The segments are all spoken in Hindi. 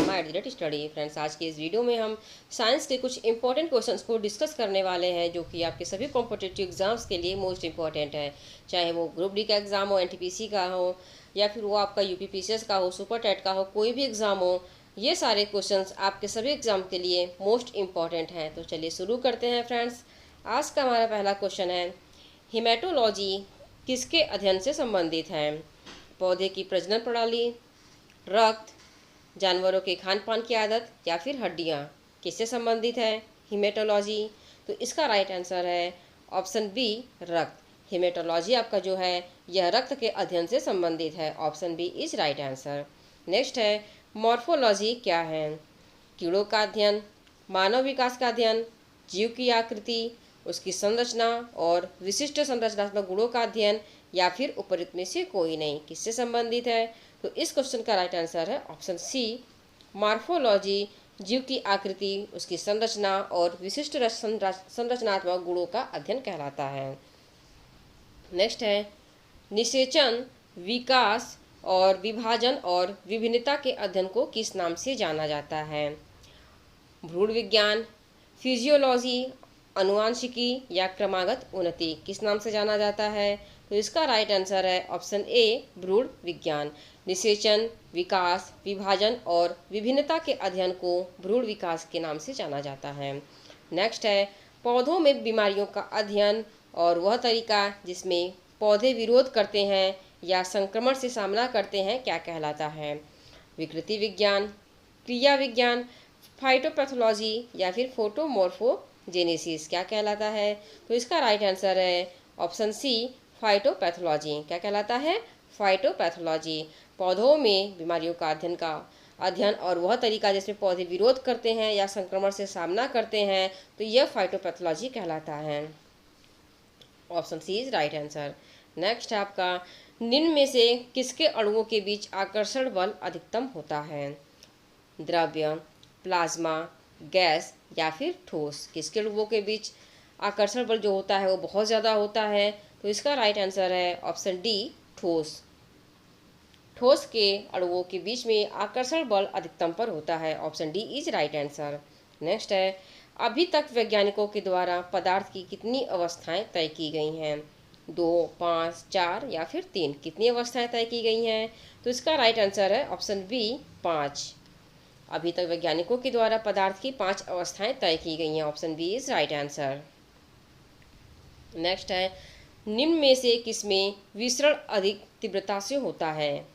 @स्टडी। फ्रेंड्स, आज की इस वीडियो में हम साइंस के कुछ इंपॉर्टेंट क्वेश्चंस को डिस्कस करने वाले हैं जो कि आपके सभी कॉम्पिटिटिव एग्जाम्स के लिए मोस्ट इंपॉर्टेंट है। चाहे वो ग्रुप डी का एग्ज़ाम हो, एनटीपीसी का हो, या फिर वो आपका यूपीपीसीएस का हो, सुपर टेट का हो, कोई भी एग्ज़ाम हो, ये सारे क्वेश्चंस आपके सभी एग्जाम के लिए मोस्ट इंपॉर्टेंट हैं। तो चलिए शुरू करते हैं फ्रेंड्स। आज का हमारा पहला क्वेश्चन है, हिमेटोलॉजी किसके अध्ययन से संबंधित है? पौधे की प्रजनन प्रणाली, रक्त, जानवरों के खान पान की आदत या फिर हड्डियाँ, किससे संबंधित है हिमेटोलॉजी? तो इसका राइट आंसर है ऑप्शन बी, रक्त। हिमेटोलॉजी आपका जो है यह रक्त के अध्ययन से संबंधित है। Option B is right answer. Next है, मॉर्फोलॉजी क्या है? कीड़ों का अध्ययन, मानव विकास का अध्ययन, जीव की आकृति, उसकी संरचना और विशिष्ट संरचनात्मक गुणों का अध्ययन, या फिर उपरोक्त में से कोई नहीं, किससे संबंधित है? तो इस क्वेश्चन का राइट आंसर है ऑप्शन सी, मॉर्फोलॉजी जीव की आकृति, उसकी संरचना और विशिष्ट संरचनात्मक गुणों का अध्ययन कहलाता है। नेक्स्ट है, निषेचन, विकास और विभाजन और विभिन्नता के अध्ययन को किस नाम से जाना जाता है? भ्रूण विज्ञान, फिजियोलॉजी, अनुवांशिकी या क्रमागत उन्नति, किस नाम से जाना जाता है? तो इसका राइट आंसर है ऑप्शन ए, भ्रूण विज्ञान। निषेचन, विकास, विभाजन और विभिन्नता के अध्ययन को भ्रूण विकास के नाम से जाना जाता है। नेक्स्ट है, पौधों में बीमारियों का अध्ययन और वह तरीका जिसमें पौधे विरोध करते हैं या संक्रमण से सामना करते हैं क्या कहलाता है? विकृति विज्ञान, क्रिया विज्ञान, फाइटोपैथोलॉजी या फिर फोटोमॉर्फोजेनेसिस, क्या कहलाता है? तो इसका राइट आंसर है ऑप्शन सी, फाइटोपैथोलॉजी। क्या कहलाता है? फाइटोपैथोलॉजी। पौधों में बीमारियों का अध्ययन और वह तरीका जिसमें पौधे विरोध करते हैं या संक्रमण से सामना करते हैं, तो यह फाइटोपैथोलॉजी कहलाता है। Option C is right answer. Next है आपका, निम्न में से किसके अणुओं के बीच आकर्षण बल अधिकतम होता है? द्रव्य, प्लाज्मा, गैस या फिर ठोस, किसके अणुओं के बीच आकर्षण बल जो होता है वो बहुत ज़्यादा होता है? तो इसका राइट आंसर है ऑप्शन डी, ठोस। ठोस के अणुओं के बीच में आकर्षण बल अधिकतम पर होता है। Option D is right answer. Next है, अभी तक वैज्ञानिकों के द्वारा पदार्थ की कितनी अवस्थाएं तय की गई हैं? 2, 5, 4 या फिर 3, कितनी अवस्थाएं तय की गई हैं? तो इसका राइट आंसर है ऑप्शन बी, 5। अभी तक वैज्ञानिकों के द्वारा पदार्थ की 5 अवस्थाएं तय की गई हैं। Option B is right answer. Next है, निम्न में से किसमें विसरण अधिक तीव्रता से होता है?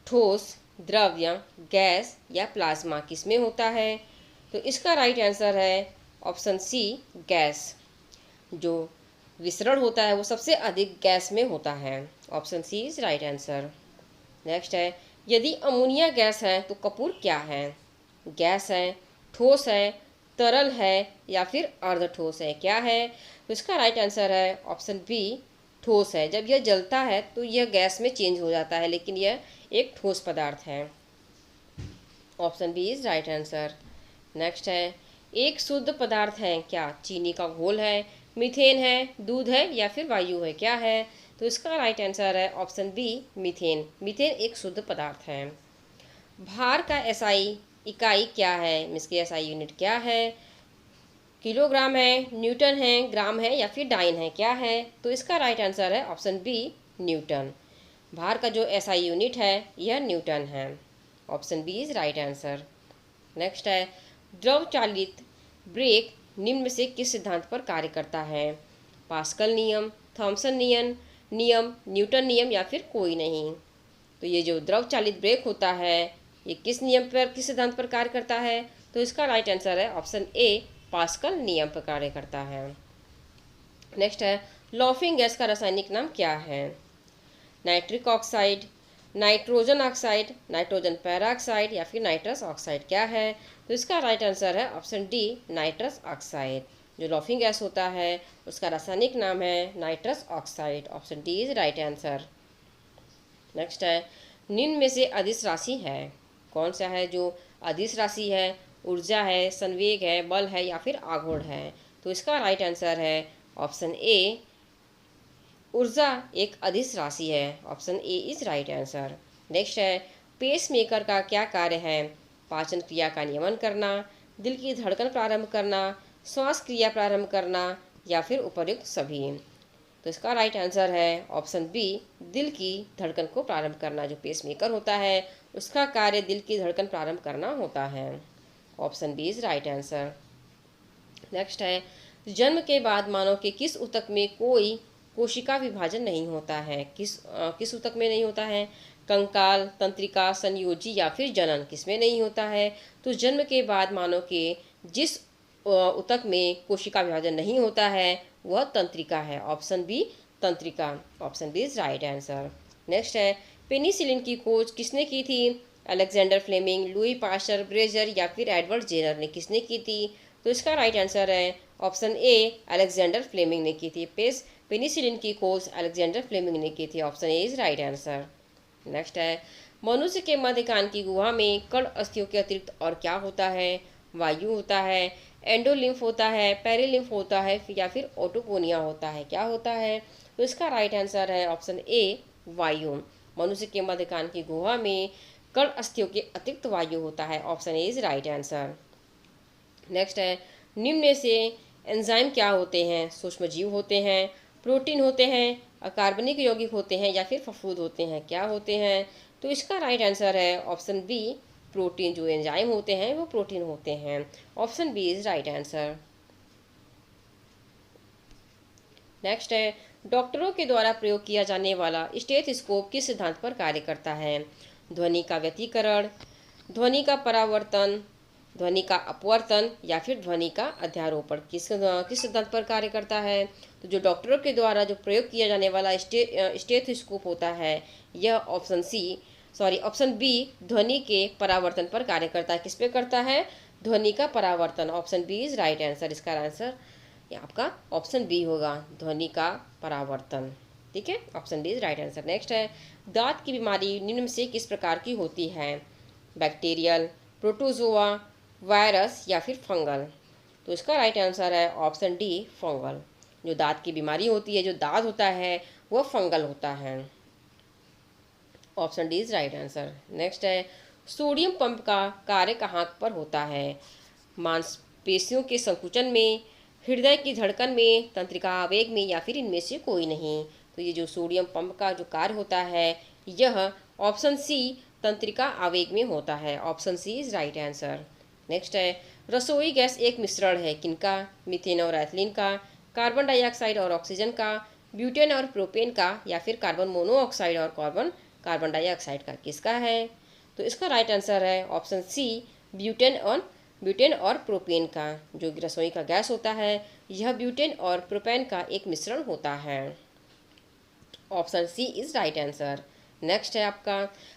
ठोस, द्रव्य, गैस या प्लाज्मा, किसमें होता है? तो इसका राइट आंसर है ऑप्शन सी, गैस। जो विसरण होता है वो सबसे अधिक गैस में होता है। Option C is right answer. Next है, यदि अमोनिया गैस है तो कपूर क्या है? गैस है, ठोस है, तरल है या फिर अर्धठोस है, क्या है? तो इसका राइट आंसर है ऑप्शन बी, ठोस है। जब यह जलता है तो यह गैस में चेंज हो जाता है, लेकिन यह एक ठोस पदार्थ है। Option B is right answer. Next है, एक शुद्ध पदार्थ है क्या? चीनी का घोल है, मीथेन है, दूध है या फिर वायु है, क्या है? तो इसका राइट आंसर है ऑप्शन बी, मीथेन। मीथेन एक शुद्ध पदार्थ है। भार का एसआई इकाई क्या है? इसकी एसआई यूनिट क्या है? किलोग्राम है, न्यूटन है, ग्राम है या फिर डाइन है, क्या है? तो इसका राइट आंसर है ऑप्शन बी, न्यूटन। भार का जो एसआई यूनिट है यह न्यूटन है। Option B is right answer. Next है, द्रव चालित ब्रेक निम्न में से किस सिद्धांत पर कार्य करता है? पास्कल नियम, थॉमसन नियम, न्यूटन नियम या फिर कोई नहीं? तो ये जो द्रव चालित ब्रेक होता है ये किस नियम पर, किस सिद्धांत पर कार्य करता है? तो इसका राइट आंसर है ऑप्शन ए, पास्कल नियम पर कार्य करता है। नेक्स्ट है, लॉफिंग गैस का रासायनिक नाम क्या है? Nitric oxide, nitrogen oxide, nitrogen peroxide या फिर नाइट्रस ऑक्साइड, क्या है? तो इसका राइट आंसर है ऑप्शन डी, नाइट्रस ऑक्साइड। जो लॉफिंग गैस होता है उसका रासायनिक नाम है nitrous oxide. Option D is right answer. Next है, निम्न में से अदिश राशि है, कौन सा है जो अदिश राशि है? ऊर्जा है, संवेग है, बल है या फिर आघूर्ण है? तो इसका राइट आंसर है ऑप्शन ए, ऊर्जा एक अदिश राशि है। Option A is right answer. Next है, पेसमेकर का क्या कार्य है? पाचन क्रिया का नियमन करना, दिल की धड़कन प्रारंभ करना, श्वास क्रिया प्रारंभ करना या फिर उपर्युक्त सभी। तो इसका राइट आंसर है ऑप्शन बी, दिल की धड़कन को प्रारंभ करना। जो पेसमेकर होता है उसका कार्य दिल की धड़कन प्रारंभ करना होता है। Option B is right answer. Next है, जन्म के बाद मानव के किस ऊतक में कोई कोशिका विभाजन नहीं होता है? किस ऊतक में नहीं होता है? कंकाल, तंत्रिका, संयोजी या फिर जनन, किसमें नहीं होता है? तो जन्म के बाद मानव के जिस ऊतक में कोशिका विभाजन नहीं होता है वह तंत्रिका है। ऑप्शन बी तंत्रिका। Option B is right answer. Next है, पेनिसिलिन की खोज किसने की थी? अलेक्जेंडर फ्लेमिंग, लुई पास्चर, ब्रेजर या फिर एडवर्ड जेनर ने किसने की थी? तो इसका राइट आंसर है ऑप्शन ए, अलेक्जेंडर फ्लेमिंग ने की थी। पेनिसिलिन की खोज अलेक्जेंडर फ्लेमिंग ने की थी। Option A is right answer. Next है, मनुष्य के मध्य कान की गुहा में कण अस्थियों के अतिरिक्त और क्या होता है? वायु होता है, एंडोलिम्फ होता है, पेरिलिम्फ होता है या फिर ओटोकोनिया होता है। क्या होता है? तो इसका राइट आंसर है ऑप्शन ए, वायु। मनुष्य के मध्य कान की गुहा में कण अस्थियों के अतिरिक्त वायु होता है। Option A is right answer. Next है, निम्न में से एंजाइम क्या होते हैं? सूक्ष्मजीव होते हैं, प्रोटीन होते हैं, अकार्बनिक यौगिक होते हैं या फिर फफूंद होते हैं। क्या होते हैं? तो इसका राइट आंसर है ऑप्शन बी, प्रोटीन। जो एंजाइम होते हैं वो प्रोटीन होते हैं। Option B is right answer. Next है, डॉक्टरों के द्वारा प्रयोग किया जाने वाला स्टेथोस्कोप किस सिद्धांत पर कार्य करता है? ध्वनि का व्यतिकरण, ध्वनि का परावर्तन, ध्वनि का अपवर्तन या फिर ध्वनि का अध्यारोपण, किस सिद्धांत पर कार्य करता है? तो जो डॉक्टरों के द्वारा जो प्रयोग किया जाने वाला स्टेथोस्कोप होता है यह ऑप्शन बी, ध्वनि के परावर्तन पर कार्य करता है। किस पे करता है? ध्वनि का परावर्तन। Option B is right answer. इसका आंसर आपका ऑप्शन बी होगा, ध्वनि का परावर्तन। ठीक है, option B is right answer. Next है, दांत की बीमारी निम्न में से किस प्रकार की होती है? बैक्टीरियल, प्रोटोजोआ, वायरस या फिर फंगल। तो इसका राइट आंसर है ऑप्शन डी, फंगल। जो दांत की बीमारी होती है, जो दांत होता है वह फंगल होता है। Option D is right answer. Next है, सोडियम पंप का कार्य कहाँ पर होता है? मांसपेशियों के संकुचन में, हृदय की धड़कन में, तंत्रिका आवेग में या फिर इनमें से कोई नहीं। तो ये जो सोडियम पंप का जो कार्य होता है यह ऑप्शन सी, तंत्रिका आवेग में होता है। Option C is right answer. Next है, रसोई गैस एक मिश्रण है किनका? मीथेन और एथिलीन का, कार्बन डाइऑक्साइड और ऑक्सीजन का, ब्यूटेन और प्रोपेन का या फिर कार्बन मोनोऑक्साइड और कार्बन डाइऑक्साइड का। किसका है? तो इसका राइट आंसर है ऑप्शन सी, ब्यूटेन और प्रोपेन का। जो रसोई का गैस होता है यह ब्यूटेन और प्रोपेन का एक मिश्रण होता है। Option C is right answer. Next है आपका,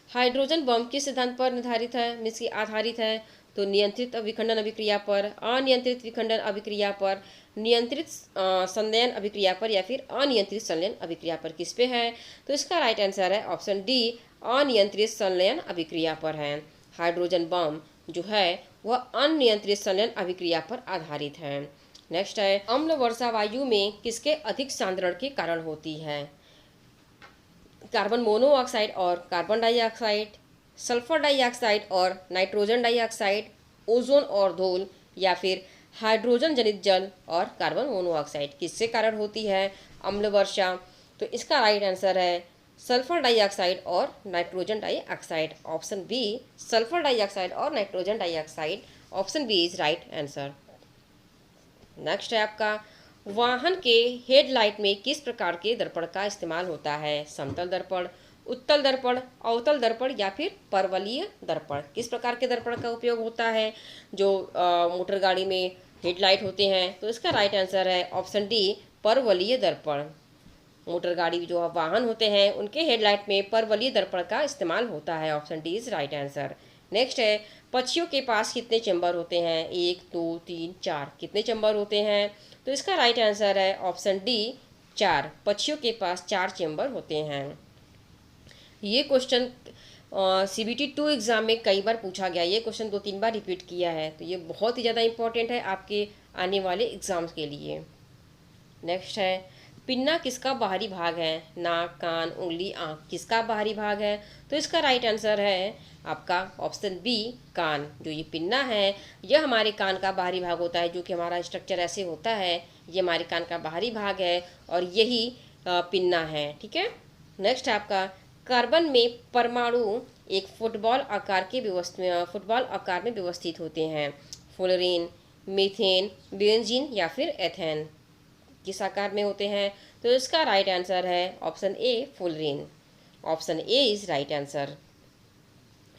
हाइड्रोजन बम किस सिद्धांत पर निर्धारित है, मीन्स की आधारित है? तो नियंत्रित विखंडन अभिक्रिया पर, अनियंत्रित विखंडन अभिक्रिया पर, नियंत्रित संलयन अभिक्रिया पर या फिर अनियंत्रित संलयन अभिक्रिया पर। किस पे है? तो इसका राइट आंसर है ऑप्शन डी, अनियंत्रित संलयन अभिक्रिया पर है। हाइड्रोजन बम जो है वह अनियंत्रित संलयन अभिक्रिया पर आधारित है। नेक्स्ट है, अम्ल वर्षा वायु में किसके अधिक सांद्रण के कारण होती है? कार्बन मोनोऑक्साइड और कार्बन डाइऑक्साइड, सल्फर डाइऑक्साइड और नाइट्रोजन डाइऑक्साइड, ओजोन और धूल या फिर हाइड्रोजन जनित जल और कार्बन मोनोऑक्साइड। किससे कारण होती है अम्ल वर्षा? तो इसका राइट आंसर है सल्फर डाइऑक्साइड और nitrogen dioxide. Option B, sulphur dioxide और nitrogen dioxide. Option B is right answer. Next है आपका, वाहन के हेडलाइट में किस प्रकार के दर्पण का इस्तेमाल होता है? समतल दर्पण, उत्तल दर्पण, अवतल दर्पण या फिर परवलयीय दर्पण। किस प्रकार के दर्पण का उपयोग होता है जो मोटर गाड़ी में हेडलाइट होते हैं? तो इसका राइट आंसर है ऑप्शन डी, परवलयीय दर्पण। मोटर गाड़ी जो वाहन होते हैं उनके हेडलाइट में परवलयीय दर्पण का इस्तेमाल होता है। Option D is right answer. Next है, पक्षियों के पास कितने चैम्बर होते हैं? 1, 2, 3, 4। कितने चैम्बर होते हैं? तो इसका राइट आंसर है ऑप्शन डी, 4। पक्षियों के पास 4 चैम्बर होते हैं। ये क्वेश्चन CBT 2 एग्ज़ाम में कई बार पूछा गया, ये क्वेश्चन 2-3 बार रिपीट किया है, तो ये बहुत ही ज़्यादा इंपॉर्टेंट है आपके आने वाले एग्ज़ाम्स के लिए। नेक्स्ट है, पिन्ना किसका बाहरी भाग है? नाक, कान, उंगली, आँख किसका बाहरी भाग है? तो इसका राइट आंसर है आपका ऑप्शन बी, कान। जो ये पिन्ना है यह हमारे कान का बाहरी भाग होता है, जो कि हमारा स्ट्रक्चर ऐसे होता है। ये हमारे कान का बाहरी भाग है और यही पिन्ना है। ठीक है। नेक्स्ट आपका कार्बन में परमाणु एक फुटबॉल आकार में व्यवस्थित होते हैं। फ्लोरीन, मीथेन, बेंजीन या फिर एथेन किस आकार में होते हैं? तो इसका राइट आंसर है option A, fluorine. Option A is right answer.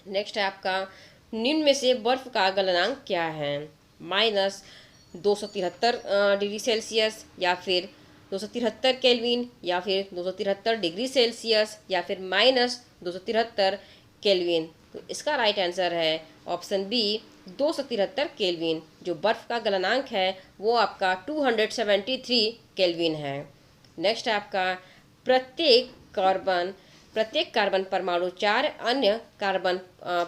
Next है आपका निम्न में से बर्फ का गलनांक क्या है? -273 डिग्री सेल्सियस या फिर 273 केल्विन या फिर 273 डिग्री सेल्सियस या फिर -273 केल्विन। तो इसका राइट आंसर है ऑप्शन बी, 273 केल्विन। जो बर्फ का गलनांक है वो आपका 273 केल्विन है। नेक्स्ट है आपका प्रत्येक कार्बन परमाणु 4 अन्य कार्बन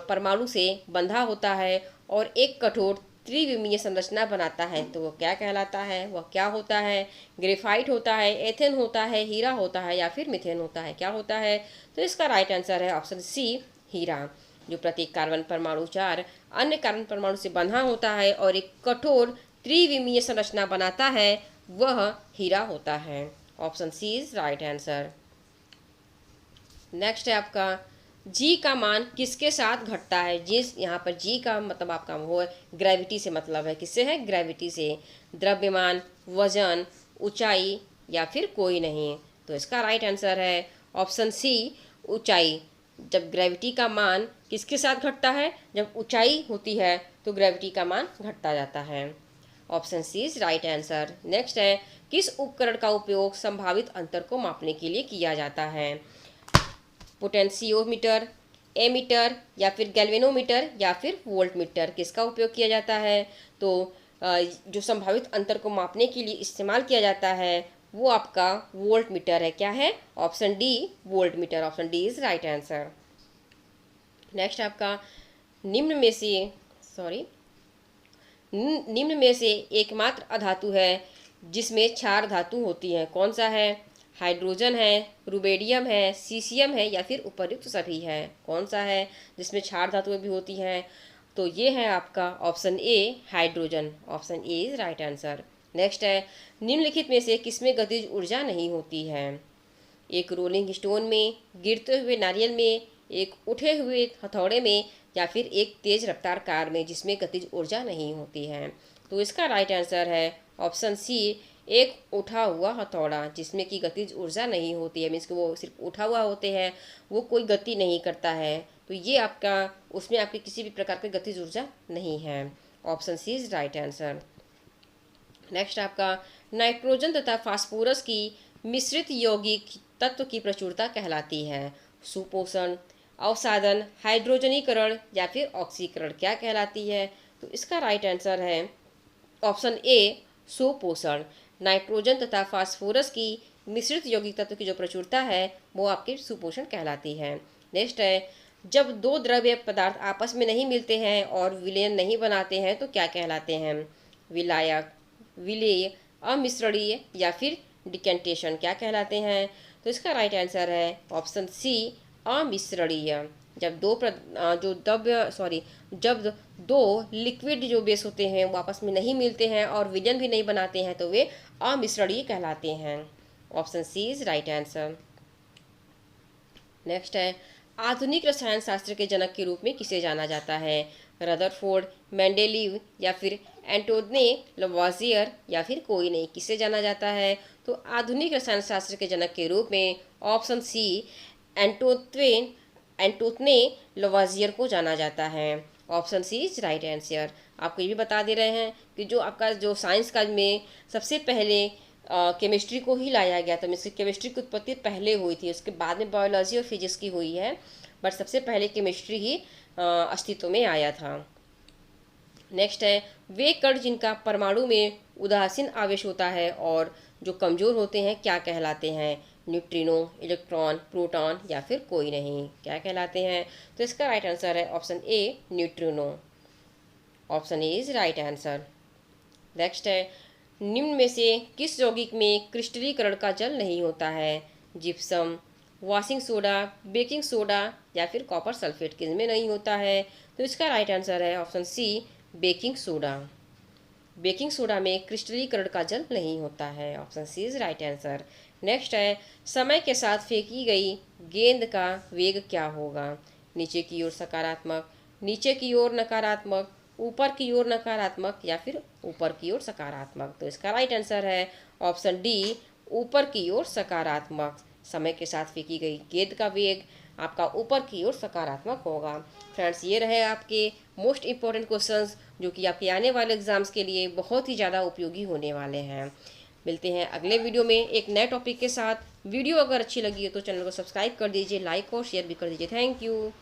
परमाणु से बंधा होता है और एक कठोर त्रिविमीय संरचना बनाता है। तो वो क्या कहलाता है? वह क्या होता है? ग्रेफाइट होता है, एथेन होता है, हीरा होता है या फिर मीथेन होता है? क्या होता है? तो इसका राइट आंसर है ऑप्शन सी, हीरा। जो प्रत्येक कार्बन परमाणु 4 अन्य कार्बन परमाणु से बंधा होता है और एक कठोर त्रिविमीय संरचना बनाता है, वह हीरा होता है। Option C is right answer. Next है आपका जी का मान किसके साथ घटता है? जिस यहाँ पर जी का मतलब आपका वो है ग्रेविटी से, मतलब है किससे है? ग्रेविटी से। द्रव्यमान, वजन, ऊंचाई या फिर कोई नहीं? तो इसका राइट आंसर है ऑप्शन सी, ऊंचाई। जब ग्रेविटी का मान किसके साथ घटता है? जब ऊंचाई होती है तो ग्रेविटी का मान घटता जाता है। Option C is right answer. Next है किस उपकरण का उपयोग संभावित अंतर को मापने के लिए किया जाता है? पोटेंशियोमीटर, एमीटर या फिर गैल्वेनोमीटर या फिर वोल्टमीटर किसका उपयोग किया जाता है? तो जो संभावित अंतर को मापने के लिए इस्तेमाल किया जाता है वो आपका वोल्टमीटर है। क्या है? Option D, voltmeter. Option D is right answer. Next आपका निम्न में से एकमात्र अधातु है जिसमें 4 धातु होती हैं। कौन सा है? हाइड्रोजन है, रुबेडियम है, सीसियम है या फिर उपर्युक्त सभी है? कौन सा है जिसमें 4 धातुएं भी होती हैं? तो ये है आपका option A, hydrogen. Option A is right answer. Next है निम्नलिखित में से किसमें गतिज ऊर्जा नहीं होती है? एक रोलिंग स्टोन में, गिरते हुए नारियल में, एक उठे हुए हथौड़े में या फिर एक तेज रफ्तार कार में जिसमें गतिज ऊर्जा नहीं होती है? तो इसका राइट आंसर है ऑप्शन सी, एक उठा हुआ हथौड़ा, जिसमें कि गतिज ऊर्जा नहीं होती है। मीन्स कि वो सिर्फ उठा हुआ होते हैं, वो कोई गति नहीं करता है। तो ये आपका उसमें आपकी किसी भी प्रकार की गतिज ऊर्जा नहीं है। Option C is right answer. Next आपका नाइट्रोजन तथा फास्फोरस की मिश्रित यौगिक तत्व की प्रचुरता कहलाती है? सुपोषण, अवसादन, हाइड्रोजनीकरण या फिर ऑक्सीकरण क्या कहलाती है? तो इसका राइट आंसर है ऑप्शन ए, सुपोषण। नाइट्रोजन तथा फास्फोरस की मिश्रित यौगिक तत्व की जो प्रचुरता है वो आपकी सुपोषण कहलाती है। नेक्स्ट है जब 2 द्रव्य पदार्थ आपस में नहीं मिलते हैं और विलयन नहीं बनाते हैं तो क्या कहलाते हैं? विलायक, विलेय, अमिश्रणीय या फिर डिकेंटेशन क्या कहलाते हैं? तो इसका राइट आंसर है ऑप्शन सी, अमिश्रणीय। जब दो लिक्विड जो बेस होते हैं वो आपस में नहीं मिलते हैं और विलयन भी नहीं बनाते हैं तो वे अमिश्रणीय कहलाते हैं। Option C is right answer. Next है आधुनिक रसायन शास्त्र के जनक के रूप में किसे जाना जाता है? रदरफोर्ड, मेंडेलीव या फिर एंटोने लवॉजियर या फिर कोई नहीं? किसे जाना जाता है? तो आधुनिक रसायन शास्त्र के जनक के रूप में ऑप्शन सी, एंटोने लवॉजियर को जाना जाता है। Option C is right answer. आपको ये भी बता दे रहे हैं कि जो आपका जो साइंस का में सबसे पहले केमिस्ट्री को ही लाया गया था। मीन्स केमिस्ट्री की उत्पत्ति पहले हुई थी, उसके बाद में बायोलॉजी और फिजिक्स की हुई है, बट सबसे पहले केमिस्ट्री ही अस्तित्व में आया था। नेक्स्ट है वे कण जिनका परमाणु में उदासीन आवेश होता है और जो कमज़ोर होते हैं क्या कहलाते हैं? न्यूट्रिनो, इलेक्ट्रॉन, प्रोटॉन या फिर कोई नहीं? क्या कहलाते हैं? तो इसका राइट आंसर है option A, neutrino. Option A is right answer. Next है निम्न में से किस यौगिक में क्रिस्टलीकरण का जल नहीं होता है? Gypsum, washing soda, baking soda या फिर कॉपर सल्फेट, किसमें नहीं होता है? तो इसका राइट आंसर है option C, baking soda. Baking soda में क्रिस्टलीकरण का जल नहीं होता है। Option C is right answer. Next है, समय के साथ फेंकी गई गेंद का वेग क्या होगा? नीचे की ओर सकारात्मक, नीचे की ओर नकारात्मक, ऊपर की ओर नकारात्मक या फिर ऊपर की ओर सकारात्मक। तो इसका राइट आंसर है ऑप्शन डी, ऊपर की ओर सकारात्मक। समय के साथ फेंकी गई गेंद का वेग आपका ऊपर की ओर सकारात्मक होगा। फ्रेंड्स, ये रहे आपके मोस्ट इम्पॉर्टेंट क्वेश्चंस जो कि आपके आने वाले एग्जाम्स के लिए बहुत ही ज़्यादा उपयोगी होने वाले हैं। मिलते हैं अगले वीडियो में एक नए टॉपिक के साथ। वीडियो अगर अच्छी लगी है तो चैनल को सब्सक्राइब कर दीजिए, लाइक और शेयर भी कर दीजिए। Thank you.